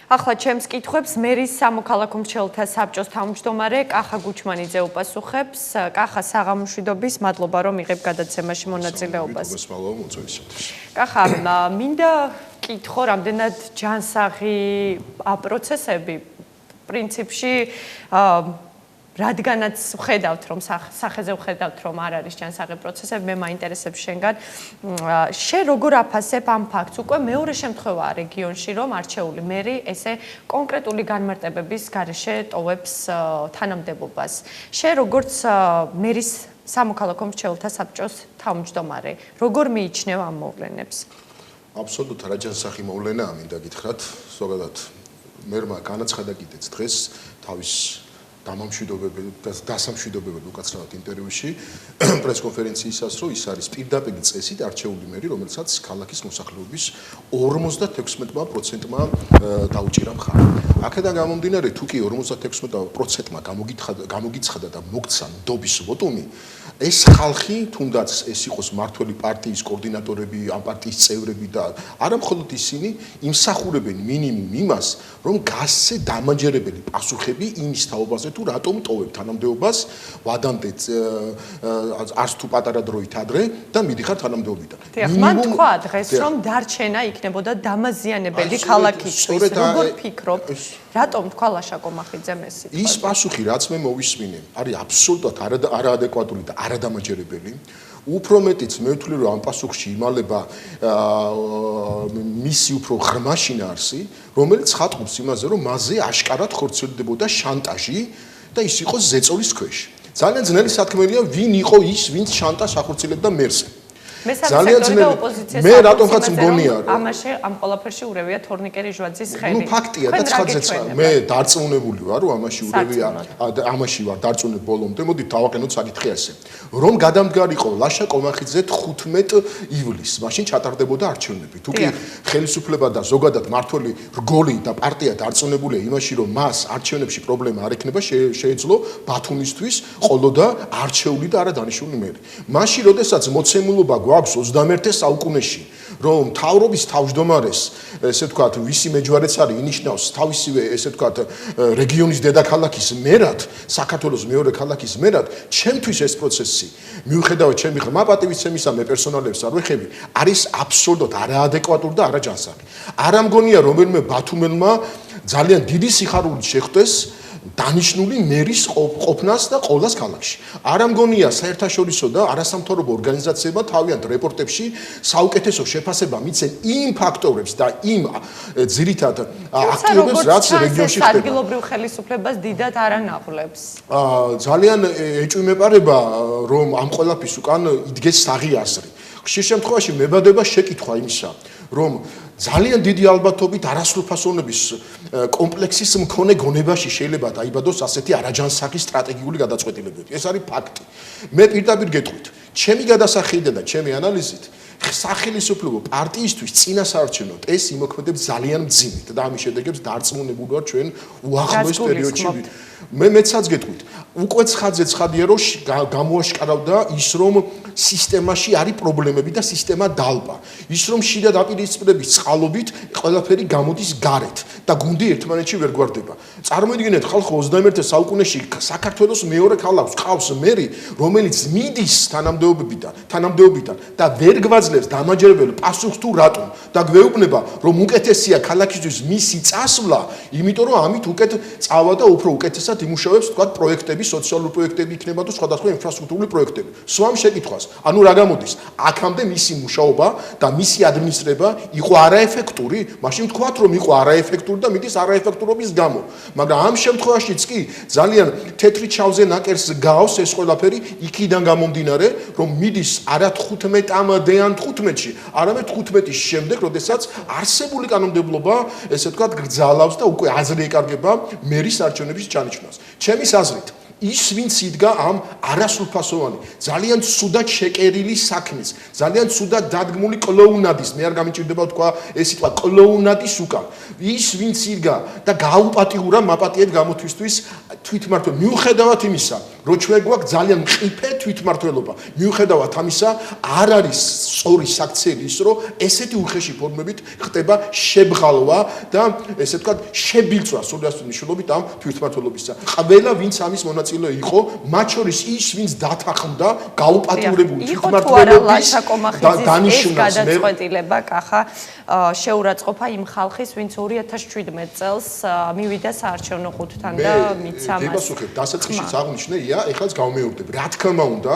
ახლა ჩემს კითხვებს მერის სამოქალაქო მრჩეველთა საბჭოს თავმჯდომარე კახა გუჩმანიძე უპასუხებს. კახა, საღამოშვიდობის, მადლობა რომ იღებ გადაცემაში მონაწილეობას. კახა, მინდა კითხო, რამდენად ჯანსაღი პროცესები პრინციპში რადგანაც ვხედავთ რომ სახეზე ვხედავთ რომ არ არის ჯანსაღი პროცესები, მე მაინტერესებს შენგან შენ როგორ აფასებ ამ ფაქტს? უკვე მეორე შემთხვევაა რეგიონში რომ არჩეული მერი ესე კონკრეტული განმარტებების გარეშე ტოვებს თანამდებობას. შენ როგორც მერის სამოქალაქო მრჩეველთა საბჭოს თავმჯდომარე, როგორ მიიჩნევ ამ მოვლენებს? აბსოლუტურად რა ჯანსაღი მოვლენაა, მინდა გითხრათ, ზოგადად მერმა განაცხადა კიდეც დღეს თავის დასამშვიდობებელი უკაცრავად ინტერვიუში პრესკონფერენციისას, რომ ის არის პირდაპირ წესით არჩეული მერი, რომელსაც ქალაქის მოსახლეობის 56%-მა დაუჭირა მხარი. აქედან გამომდინარე, თუ კი 56%-მა გამოგიცხადა და მოგცა ნდობის ვოტუმი, ეს ხალხი, თუნდაც ეს იყოს მართველი პარტიის კოორდინატორები, ამ პარტიის წევრები და არა მხოლოდ ისინი, იმსახურებენ მინიმუმ იმას, რომ გასცე დამაჯერებელი პასუხები იმის თაობაზე, თუ რატომ ტოვებ თანამდებობას, ვადამდე არც თუ პატარა დროით ადრე და მიდიხარ თანამდებობიდან. მან თქვა დღეს, რომ დარჩენა იქნებოდა დამაზიანებელი ქალაქისთვის. როგორ ფიქრობ, რატომ თქვა ლაშა კომახიძემ ეს სიტყვა? ის პასუხი, რაც მე მოვისმინე, არის აბსოლუტურად არაადეკვატური და არადამაჯერებელი. უფრო მეტიც მე ვთვლი, რომ ამ პასუხში იმალება მისი უფრო ღრმა შინაარსი, რომელიც ხატყობს იმაზე, რომ მასზე აშკარად ხორციელდებოდა შანტაჟი და ის იყო ზეწოლის ქვეშ. ძალიან ძნელი სათქმელია, ვინ იყო ის, ვინც შანტაჟს ახორციელებდა მერზე. ძალიან ძნელი ოპოზიციას მე რატომღაც მგონია რომ ამაში ამ ყველაფერში ურევია თორნიკე რიჟვაძის ხელი. ნუ ფაქტია და ცხადზეც მე დარწმუნებული ვარ რომ ამაში ვარ დარწმუნებული ბოლომდე. მოდით დავაყენოთ საკითხი ასე. რომ გადამდგარიყო ლაშა კომახიძე 15 ივლისს, მაშინ ჩატარდებოდა არჩევნები. თუ კი ხელისუფლება და ზოგადად მართველი რგოლი და პარტია დარწმუნებულია იმაში რომ მას არჩევნებში პრობლემა არ ექნება, შეეძლო ბათუმისთვის ყოლოდა არჩეული და არა დანიშნული მერი. მაშინ როდესაც მოცემულობა აქვს 21 საუკუნეში, რომ მთავრობის თავმჯდომარეს, ესე ვთქვათ, ვისი მეჯვარეც არის, ინიშნავს თავისივე, ესე ვთქვათ, რეგიონის დედაქალაქის მერად, საქართველოს მეორე ქალაქის მერად, ჩემთვის ეს პროცესი, მიუხედავად ჩემი ღრმა პატივისცემისა, მე პერსონალებს არ ვეხები, არის აბსოლუტურად არაადეკვატური და არაჯანსაღი. არ ამგონია რომელიმე ბათუმელმა ძალიან დიდი სიხარულით შეხვდეს დანიშნული მერის ყოფნას და ყოლას ქალაქში. არ ამგონია საერთაშორისო და არასამთავრობო ორგანიზაციებმა თავიანთ რეპორტებში საუკეთესო შეფასება მიცენ იმ ფაქტორებს და იმ ძირითად აქტივობებს, რაც რეგიონში ხდება. ადგილობრივ ხელისუფლებას დიდად არ ანაღვლებს. ძალიან ეჭვმეპარება, რომ ამ ყველაფრის უკან იდგეს საღი აზრი. ხშირ შემთხვევაში მებადება შეკითხვა იმისა, რომ ძალიან დიდი ალბათობით არასრულფასოვნების კომპლექსის მქონე გონებაში შეიძლება დაიბადოს ასეთი არაჯანსაღი სტრატეგიული გადაწყვეტილებები. ეს არის ფაქტი. მე პირდაპირ გეტყვით, ჩემი გადასახედიდან და ჩემი ანალიზით, სახელმწიფო პარტიისთვის წინასაარჩევნოდ ეს იმოქმედებს ძალიან მძიმედ და ამის შედეგებს დარწმუნებული ვარ ჩვენ უახლოეს პერიოდში. მე მეცაც გეტყვით, უკვე ცხადია რომ გამოაშკარავდა ის რომ სისტემაში არის პრობლემები და სისტემა დალბა. ის რომ შიდა დაპირისპირების წყალობით ყველაფერი გამოდის გარეთ და გუნდი ერთმანეთში ვერ გვარდება. წარმოიდგინეთ ხალხო 21 საუკუნეში საქართველოს მეორე ქალაქს ყავს მერი, რომელიც მიდის თანამდებობიდან და ვერ გვაძლევს დამაჯერებელ პასუხს თუ რატომ და გვეუბნება რომ უკეთესია ქალაქისთვის მისი წასვლა, იმიტომ რომ ამით უკეთ წავა და უფრო უკეთესად იმუშავებს თქვა პროექტები, სოციალური პროექტები იქნება თუ სხვადასხვა ინფრასტრუქტურული პროექტები. სვამ შეკითხვას, ანუ რა გამოდის? აქამდე მისი მუშაობა და მისი ადმინისტრება იყო არაეფექტური, მაშინ თქვათ რომ იყო არაეფექტური და მიდის არაეფექტურობის გამო. მაგრამ ამ შემთხვევაშიც კი ძალიან თეთრი ჩავზე ნაკერს გავს ეს ყველაფერი იქიდან გამომდინარე, რომ მიდის არა 15-მდე ან 15-ში, არამედ 15-ის შემდეგ, როდესაც არსებული კანონმდებლობა, ესე ვთქვათ, გრძალავს და უკვე აზრი ეკარგება მერის არჩევნების ჩანიშნავს. ჩემის აზრით ის ვინც იდგა ამ არასრულფასოვანი, ძალიან ცუდად შეკერილი საქმის, ძალიან ცუდად დადგმული კლოუნადის, მე არ გამიჭირდება თქვა ეს სიტყვა კლოუნადის უკან. ის ვინც იდგა და გააუპატიურა მაპატიეთ გამოთვისთვის თვითმართველ, მიუხედავად იმისა, რომ ჩვენ გვაქვს ძალიან მყიფე თვითმმართველობა. მიუხედავად ამისა, არ არის სწორი საქციელი ის, რომ ესეთი უხეში ფორმებით ხდება შებღალვა და ესე ვთქვათ, შებილწვა სულიას მნიშვნელობით ამ თვითმმართველობისა. ყველა ვინც ამის მონაწილე იყო, მათ შორის ის, ვინც დათანხმდა გაუპატიურებული თვითმმართველობის დანიშნულს გადაწყვეტილება კახა შეურაცხყოფა იმ ხალხის, ვინც 2017 წელს მივიდა საარჩევნო ყუთთან და მიცა მას. დებასუხებ, დასაწყისშიც აღნიშნეია, ეხლაც გავმეორდებ. რა თქმა უნდა,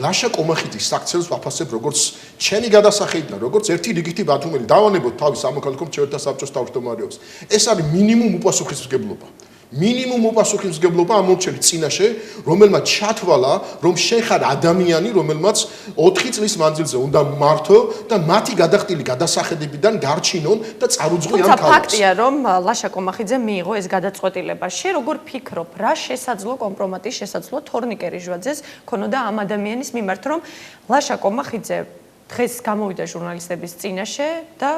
ლაშა კომახიძის საქციელს ვაფასებ როგორც ჩემი გადასახედიდან, როგორც ერთი რიგითი ბათუმელი. დავანებოთ თავის სამოქალაქო მრჩეველთა საბჭოს თავმჯდომარეობს. ეს არის მინიმუმ უპასუხისმგებლობა. მინიმუმ უპასუხისმგებლობა ამ მორჩელის წინაშე, რომელმაც ჩათვალა, რომ შენ ხარ ადამიანი, რომელმაც 4 წლის მანძილზე უნდა მართო და მათი გადახდილი გადასახედებიდან გარჩინონ და წარუძღვი ამ ქალაქს. ფაქტია, რომ ლაშა კომახიძე მიიღო ეს გადაწყვეტილება. შენ როგორ ფიქრობ, რა შესაძლო კომპრომატის შესაძლო თორნიკე რიჟვაძეს ქონოდა ამ ადამიანის მიმართ, რომ ლაშა კომახიძე დღეს გამოვიდა ჟურნალისტების წინაშე და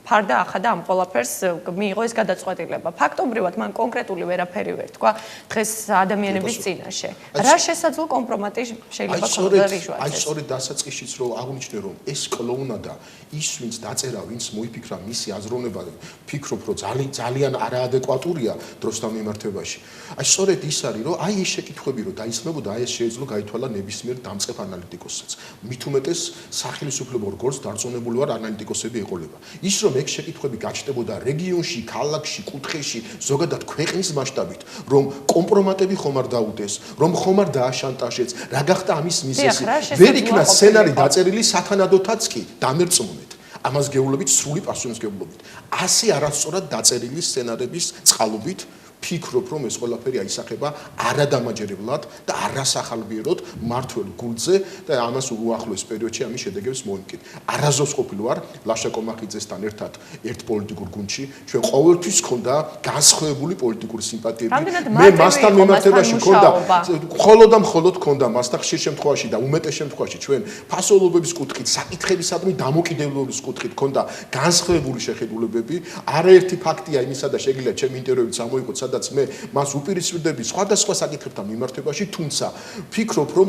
ფარდა ახადა ამ ყველაფერს მიიღო ეს გადაწყვეტილება. ფაქტობრივად მან კონკრეტული ვერაფერი ვერ თქვა დღეს ადამიანების წინაშე. რა შესაძლო კომპრომატი შეიძლება ქონოდა რიჟვაძეს? აი სწორედ დასაწყისშიც რომ აღნიშნე რომ ეს კლოუნადა ის ვინც დაწერა, ვინც მოიფიქრა მისი აზროვნება, ფიქრობ რომ ძალიან არაადეკვატურია დროსთან მიმართებაში. აი სწორედ ის არის რომ აი ეს შეკითხვები რომ დაისმებოდა, აი ეს შეიძლება გაითვალა ნებისმიერ დამწყებ ანალიტიკოსსაც. მით უმეტეს სახელმწიფო ორგანოს დარწმუნებული ვარ ანალიტიკოსები ეყოლება. ის რომ ეგ შეკითხვები გაჩნდებოდა რეგიონში, ქალაქში, კუთხეში, ზოგადად ქვეყნის მასშტაბით, რომ კომპრომატები ხომ არ დაუდეს, რომ ხომ არ დააშანტაჟեց, რა გახდა ამის მიზეზი. ვერ იქნა სცენარი დაწერილი სათანადოთაც კი, დამერწმუნეთ. ამას გეუბნებით სრული პასუხისმგებლობით. ასე არასწორად დაწერილი სცენარების წყალობით ფიქრობ რომ ეს ყველაფერი აისახება არადამაჯერებლად და არასახალბიეროდ მართლ გულზე და ამას უახლოეს პერიოდში ამის შედეგებს მოიმკით. არაზოს ყოფილი ვარ ლაშა კომახიძესთან ერთად ერთ პოლიტიკურ გუნდში, ჩვენ ყოველთვის ქონდა განსხვავებული პოლიტიკური სიმპათიები. მე მასთან მიმართებაში ქონდა მხოლოდ ქონდა მასთან ხშირ შემთხვევაში და უმეტეს შემთხვევაში ჩვენ ფასეულობების კუთხით, საკითხებისადმი დამოკიდებულების კუთხით ქონდა განსხვავებული შეხედულებები. არაერთი ფაქტია იმისა და შეგიძლიათ ჩემი ინტერვიუით წამოიღოთ სადაც მე მას უპირისპირდები სხვადასხვა საკითხებთან მიმართებაში, თუმცა ფიქრობ, რომ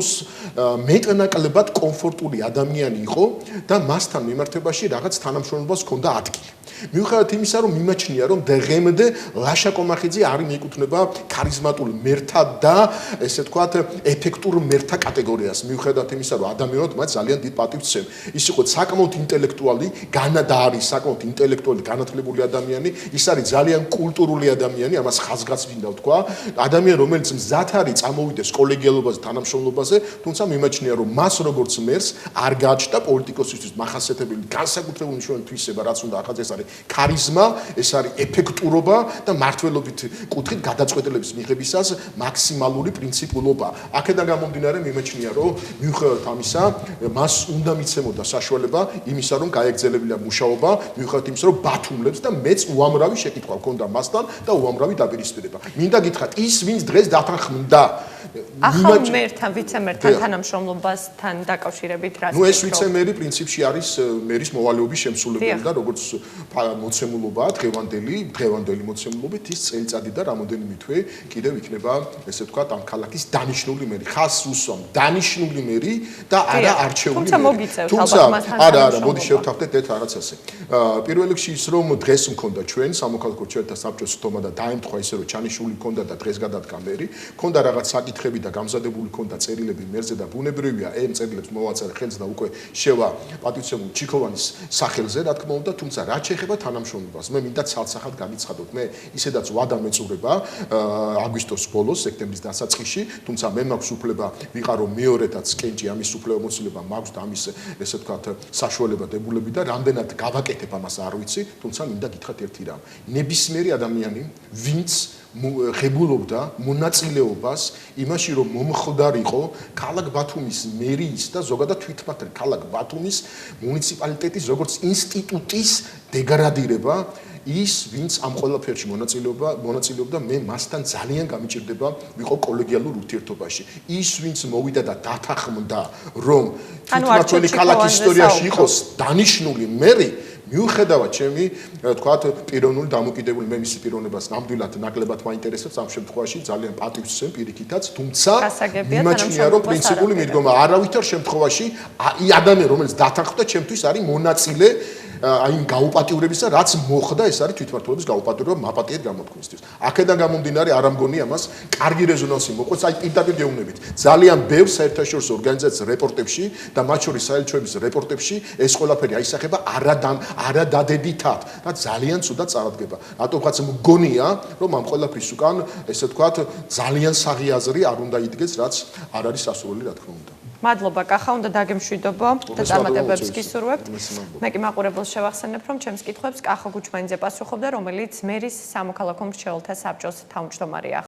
მეტნაკლებად კომფორტული ადამიანი იყო და მასთან მიმართებაში რაღაც თანამშრომლობას ჰქონდა ადგილი. მიუხედავად იმისა, რომ მიმაჩნია, რომ დღემდე ლაშა კომახიძე არ მიეკუთვნება ქარიზმატულ მერთა და ესე ვთქვათ, ეფექტურ მერთა კატეგორიას. მიუხედავად იმისა, რომ ადამიანად მას ძალიან დიდ პატივს სცემ. ის იყო საკმაოდ ინტელექტუალი, და არის საკმაოდ ინტელექტუალი, განათლებული ადამიანი, ის არის ძალიან კულტურული ადამიანი, ამას ხაზგაც მინდა ვთქვა. ადამიანი, რომელიც მზად არის წამოვიდეს კოლეგიალობაზე, თანამშრომლობაზე, თუმცა მიმაჩნია, რომ მას როგორც მერს არ გააჩნდა პოლიტიკოსისთვის მახასიათებელი განსაკუთრებული მნიშვნელოვანი თვისება, რაც უნდა ახაც ეს არის ქარიზმა, ეს არის ეფექტურობა და მართლობით კუთხით გადაწყვეტილების მიღებისას მაქსიმალური პრინციპულობა. აქედან გამომდინარე მიმაჩნია, რომ მიუხედავად ამისა, მას უნდა მიცემოდა საშუალება იმისა, რომ გაეგრძელებინა მუშაობა, მიუხედავად იმისა, რომ ბათუმლებს და მეც უამრავი შეკითხვა ჰქონდა მასთან და უამრავი დაპირისპირება. მინდა გითხრათ, ის ვინც დღეს დათანხმდა ახალ მერთან, ვიცემერთან თანამშრომლობასთან დაკავშირებით რა. ნუ ეს ვიცემერი პრინციპში არის მერის მოვალეობის შემსრულებელი და როგორც მოცემულობაა დღევანდელი მოცემულობით ის წელიწადი და რამოდენიმე თვე კიდევ იქნება ესე ვთქვათ ამ ქალაქის დანიშნული მერი. ხაზს უსვამ დანიშნული მერი და არა არჩეული მერი. თუმცა მოგიწევთ ალბათ მასთან. არა, მოდი შევთავაზეთ ერთ რაღაცაზე. პირველ რიგში ის რომ დღეს მქონდა ჩვენ სამოქალაქო მრჩეველთა საბჭოს თომა და დაემთხვა ისე რომ ჩანიშული მქონდა და დღეს გადადგა მერი, მქონდა რაღაც საკითხები და გამზადებული მქონდა წერილები მერზე და ბუნებრივია ამ წერილებს მოვაწერე ხელს და უკვე შევა პატივცემულ ჩიქოვანის სახელზე რა თქმა უნდა, თუმცა რაც შეეხება თანამშრომლობას, მე მინდა ცალსახად განიცხადოთ, მე ისედაც ვადა მეწურება აგვისტოს ბოლოს, სექტემბრის დასაწყისში, თუმცა მე მაქვს უფლება ვიყარო მეორედაც კენჭი ამის უფლებამოსილება მაქვს და ამის ესე ვთქვათ საშუალება დებულები და რამდენად გავაკეთებ ამას არ ვიცი, თუმცა მინდა გითხრათ ერთი რამ. ნებისმიერი ადამიანი, ვინც ღებულობდა მონაწილეობას იმაში, რომ მომხდარიყო ქალაქ ბათუმის მერიის და ზოგადად თვითმმართველი ქალაქ ბათუმის მუნიციპალიტეტის როგორც ინსტიტუტის დეგრადირება, ის ვინც ამ ყველაფერში მონაწილეობდა, მე მასთან ძალიან გამიჭირდება ვიყო კოლეგიალურ ურთიერთობაში. ის ვინც მოვიდა და დათანხმდა, რომ თვითმმართველი ქალაქის ისტორიაში იყოს დანიშნული მერი, მიუხედავად ჩემი თქვათ პიროვნული დამოკიდებული მე მისი პიროვნებას ნამდვილად ნაკლებად მაინტერესებს ამ შემთხვევაში ძალიან პატივს ვცემ პირიქითაც, თუმცა მიმაჩნია რომ პრინციპული მიდგომა არავითარ შემთხვევაში ადამიანი რომელიც დათანხმდა ჩემთვის არის მონაწილე აი გაუპატიურებისა რაც მოხდა ეს არის თვითმმართველობის გაუპატიურება მაპატიეთ გამოთქმისთვის. აქედან გამომდინარე არ ამგონი ამას კარგი რეზონანსი მოყვა, აი პირდაპირ გეუბნებით. ძალიან ბევრ საერთაშორისო ორგანიზაციების რეპორტებში და მათ შორის საელჩოების რეპორტებში ეს ყველაფერი აისახება არადადებითად და ძალიან ცუდად წარადგება. რატომღაც მგონია რომ ამ ყველაფრის უკან ესე ვთქვათ ძალიან საღი აზრი არ უნდა იდგეს რაც არ არის სასურველი რა თქმა უნდა. მადლობა კახა, უნდა დაგემშვიდობო და წარმატებებს გისურვებთ. მე კი მაყურებელს შევახსენებ, რომ ჩემს კითხვებს კახა გუჩმანიძე პასუხობდა, რომელიც მერის სამოქალაქო მრჩეველთა საბჭოს თავმჯდომარეა.